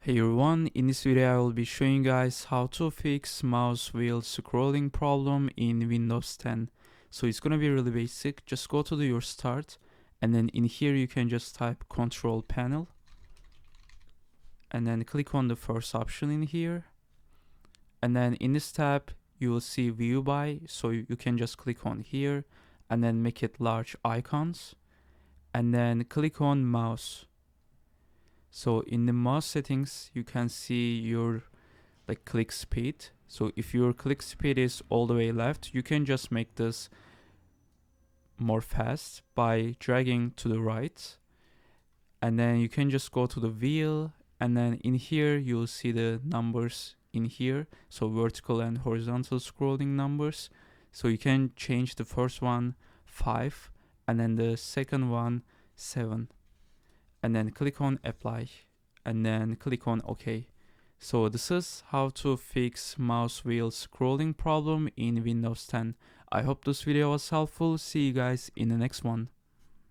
Hey everyone, in this video I will be showing you guys how to fix mouse wheel scrolling problem in Windows 10. So it's gonna be really basic. Just go to your start and then in here you can just type control panel and then click on the first option in here, and then in this tab you will see view by, so you can just click on here and then make it large icons and then click on mouse. So in the mouse settings, you can see your click speed. So if your click speed is all the way left, you can just make this more fast by dragging to the right. And then you can just go to the wheel, and then in here you'll see the numbers in here. So vertical and horizontal scrolling numbers. So you can change the first one 5 and then the second one 7. And then click on apply and then click on OK. So this is how to fix mouse wheel scrolling problem in Windows 10. I hope this video was helpful. See you guys in the next one.